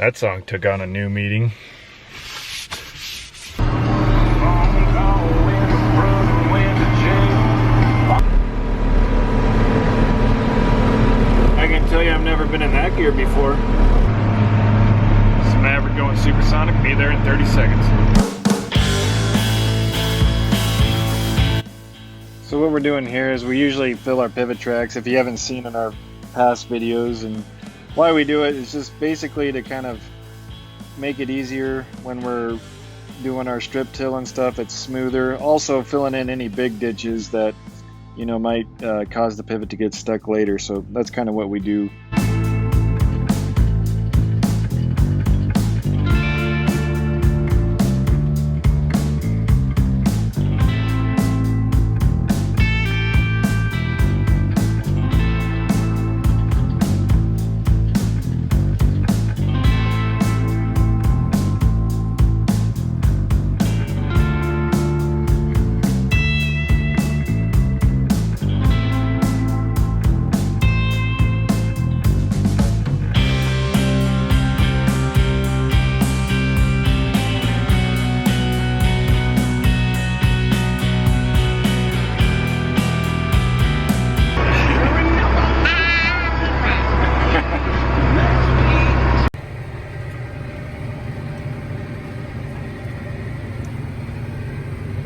That song took on a new meaning. I can tell you I've never been in that gear before. This Maverick going supersonic, be there in 30 seconds. So what we're doing here is we usually fill our pivot tracks, if you haven't seen in our past videos, and why we do it is just basically to kind of make it easier when we're doing our strip till and stuff. It's smoother. Also filling in any big ditches that, you know, might cause the pivot to get stuck later. So that's kind of what we do.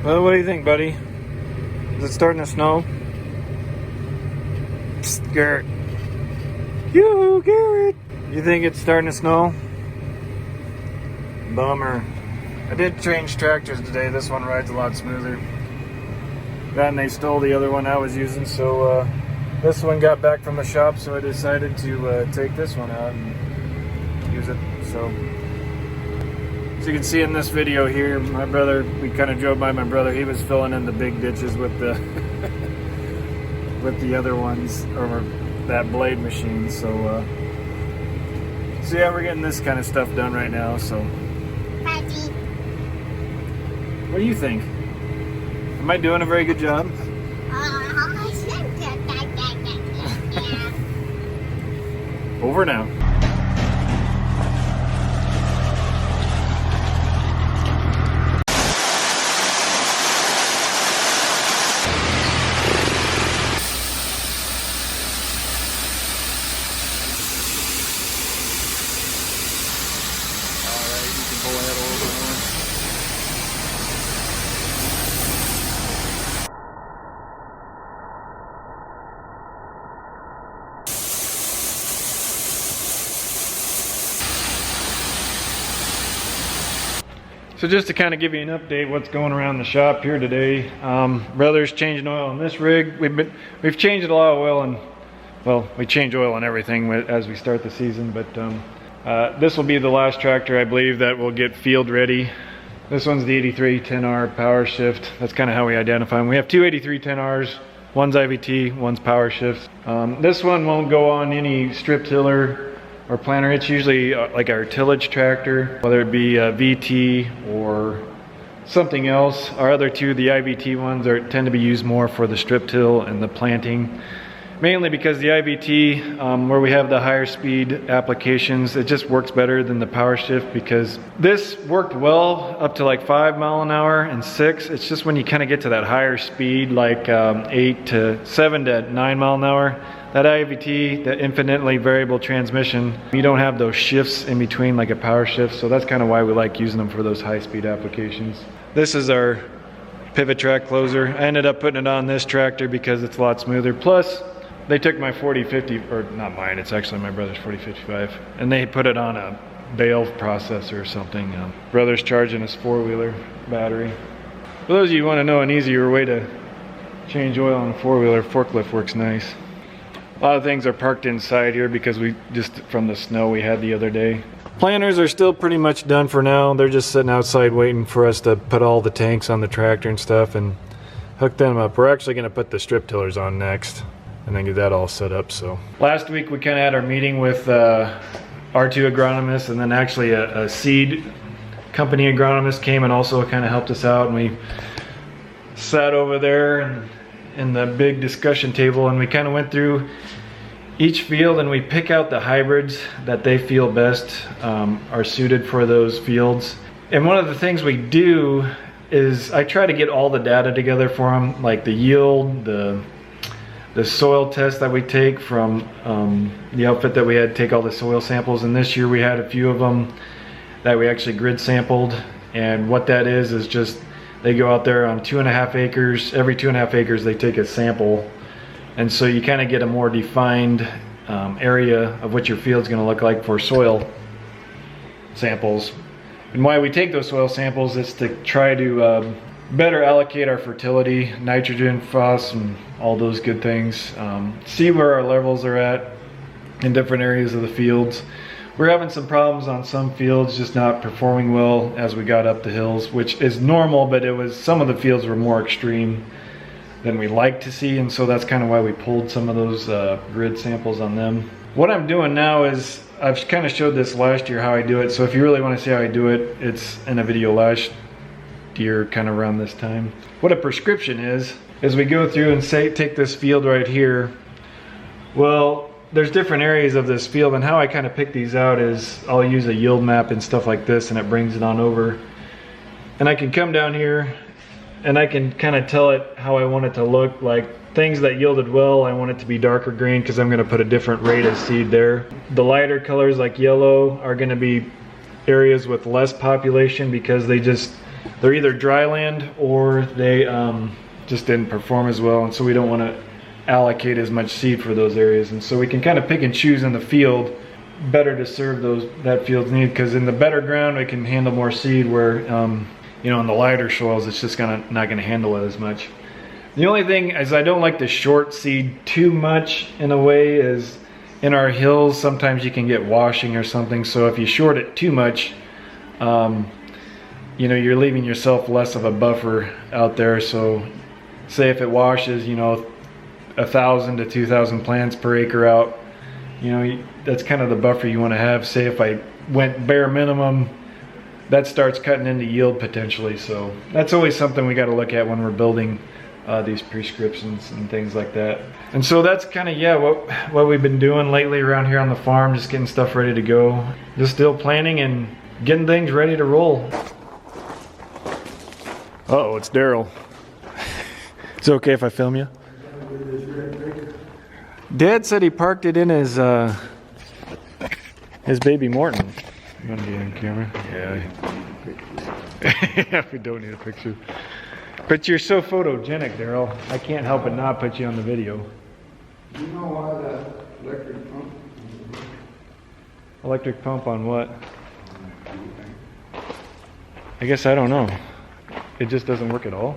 Well, what do you think, buddy? Is it starting to snow? Psst, Garrett. Yoo-hoo, Garrett! You think it's starting to snow? Bummer. I did change tractors today. This one rides a lot smoother. That and they stole the other one I was using, so this one got back from the shop, so I decided to take this one out and use it. So, as you can see in this video here, my brother, we kind of drove by my brother. He was filling in the big ditches with the with the other ones, or that blade machine. So yeah, we're getting this kind of stuff done right now. So, what do you think? Am I doing a very good job? Over now. So just to kind of give you an update what's going around the shop here today, brother's changing oil on this rig. We've changed a lot of oil, and well, we change oil on everything as we start the season, but this will be the last tractor, I believe, that will get field ready. This one's the 83 10R power shift. That's kind of how we identify them. We have two 83 10Rs, one's IVT, one's power shift. This one won't go on any strip tiller or planter. It's usually like our tillage tractor, whether it be a VT or something else. Our other two, the IVT ones, tend to be used more for the strip till and the planting. Mainly because the IVT, where we have the higher speed applications, it just works better than the power shift, because this worked well up to like 5 miles an hour and 6. It's just when you kind of get to that higher speed, like 7 to 9 miles an hour, that IVT, the infinitely variable transmission, you don't have those shifts in between like a power shift. So that's kind of why we like using them for those high speed applications. This is our pivot track closer. I ended up putting it on this tractor because it's a lot smoother. Plus, they took my 4050, or not mine, it's actually my brother's 4055, and they put it on a Bale processor or something. Brother's charging his 4-wheeler battery. For those of you who want to know an easier way to change oil on a 4-wheeler, forklift works nice. A lot of things are parked inside here because we just, from the snow we had the other day. Planters are still pretty much done for now. They're just sitting outside waiting for us to put all the tanks on the tractor and stuff and hook them up. We're actually going to put the strip tillers on next and then get that all set up. So last week we kind of had our meeting with R2 agronomists, and then actually a seed company agronomist came and also kind of helped us out, and we sat over there and in the big discussion table, and we kind of went through each field, and we pick out the hybrids that they feel best are suited for those fields. And one of the things we do is I try to get all the data together for them, like the yield, the soil test that we take from the outfit that we had to take all the soil samples. And this year we had a few of them that we actually grid sampled. And what that is just they go out there on 2.5 acres. Every 2.5 acres they take a sample. And so you kind of get a more defined area of what your field's going to look like for soil samples. And why we take those soil samples is to try to better allocate our fertility, nitrogen, phos, and all those good things. See where our levels are at in different areas of the fields. We're having some problems on some fields, just not performing well as we got up the hills, which is normal, but it was, some of the fields were more extreme than we like to see, and so that's kind of why we pulled some of those grid samples on them. What I'm doing now is, I've kind of showed this last year how I do it, so if you really want to see how I do it, it's in a video last year, kind of around this time. What a prescription is we go through and say, take this field right here. Well, there's different areas of this field, and how I kind of pick these out is I'll use a yield map and stuff like this, and it brings it on over. And I can come down here and I can kind of tell it how I want it to look. Like things that yielded well, I want it to be darker green because I'm going to put a different rate of seed there. The lighter colors like yellow are going to be areas with less population because they're either dry land or they just didn't perform as well, and so we don't want to allocate as much seed for those areas. And so we can kind of pick and choose in the field better to serve that field's need, because in the better ground we can handle more seed, where you know, in the lighter soils it's just not gonna handle it as much. The only thing is I don't like to short seed too much in a way, is in our hills sometimes you can get washing or something, so if you short it too much, you know, you're leaving yourself less of a buffer out there. So say if it washes, you know, 1,000 to 2,000 plants per acre out, you know, that's kind of the buffer you want to have. Say if I went bare minimum, that starts cutting into yield potentially. So that's always something we got to look at when we're building these prescriptions and things like that. And so that's kind of, yeah, what we've been doing lately around here on the farm, just getting stuff ready to go, just still planning and getting things ready to roll. Uh-oh, it's Daryl. It's okay if I film you? Dad said he parked it in his baby Morton. You want to get on camera? Yeah. We don't need a picture. But you're so photogenic, Daryl. I can't help but not put you on the video. You know why that electric pump? Electric pump on what? I guess I don't know. It just doesn't work at all.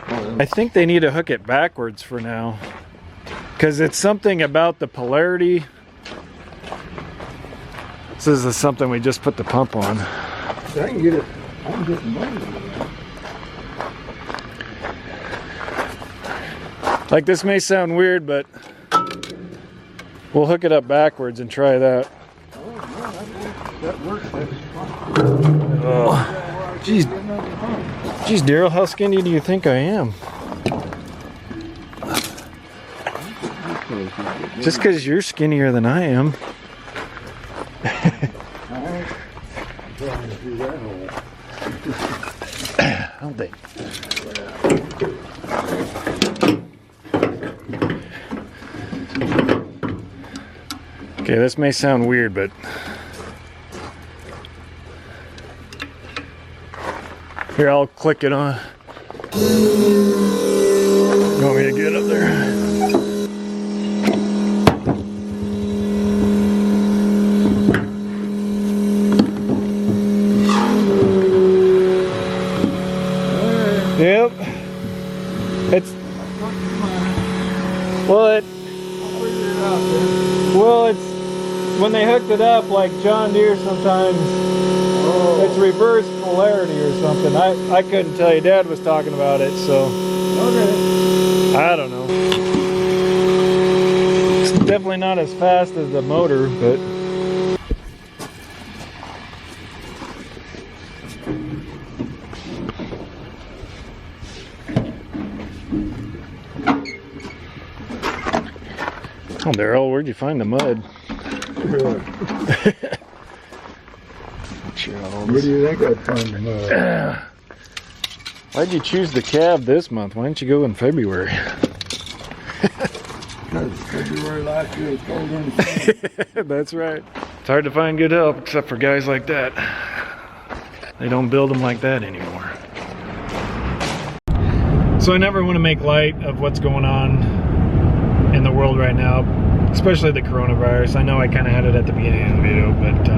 I think they need to hook it backwards for now, because it's something about the polarity. This is something we just put the pump on. I can get it. I can get the money. Like, this may sound weird, but we'll hook it up backwards and try that. That works. That's fine. Oh, geez, Daryl, how skinny do you think I am? Just because you're skinnier than I am. I don't think. Okay, this may sound weird, but here, I'll click it on. You want me to get up there? Yep. It's when they hooked it up, like John Deere sometimes, it's reverse polarity or something. I couldn't tell you. Dad was talking about it, so okay. I don't know. It's definitely not as fast as the motor, but Oh, Daryl, where'd you find the mud? Where do you think I'd find the mud? Why'd you choose the cab this month? Why didn't you go in February? Because February last year was colder than summer. That's right. It's hard to find good help except for guys like that. They don't build them like that anymore. So I never want to make light of what's going on in the world right now, especially the coronavirus. I know I kind of had it at the beginning of the video, but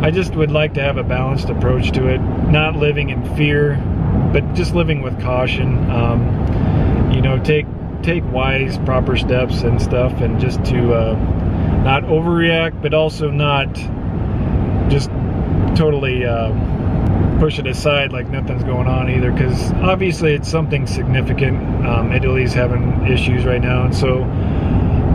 I just would like to have a balanced approach to it, not living in fear, but just living with caution. You know, take wise, proper steps and stuff, and just to not overreact, but also not just totally push it aside like nothing's going on either, because obviously it's something significant. Italy's having issues right now, and so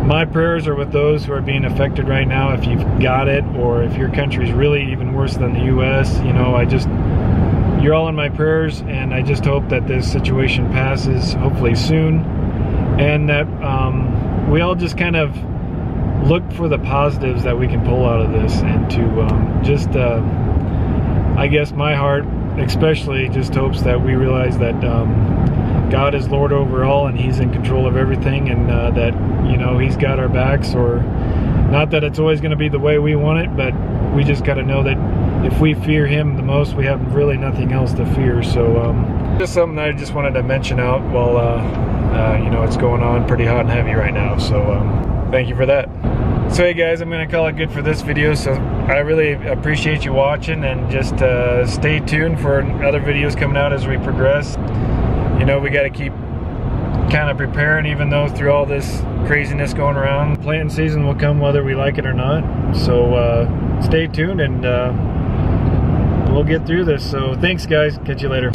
my prayers are with those who are being affected right now. If you've got it, or if your country's really even worse than the US, you know, you're all in my prayers, and I just hope that this situation passes, hopefully soon, and that we all just kind of look for the positives that we can pull out of this, and to I guess my heart especially just hopes that we realize that God is Lord over all, and He's in control of everything, and that, you know, He's got our backs. Or not that it's always going to be the way we want it, but we just got to know that if we fear Him the most, we have really nothing else to fear. So just something I just wanted to mention out while you know, it's going on pretty hot and heavy right now. So thank you for that. So hey guys, I'm going to call it good for this video. So I really appreciate you watching, and just stay tuned for other videos coming out as we progress. You know, we got to keep kind of preparing, even though through all this craziness going around. Planting season will come whether we like it or not. So stay tuned, and we'll get through this. So thanks guys, catch you later.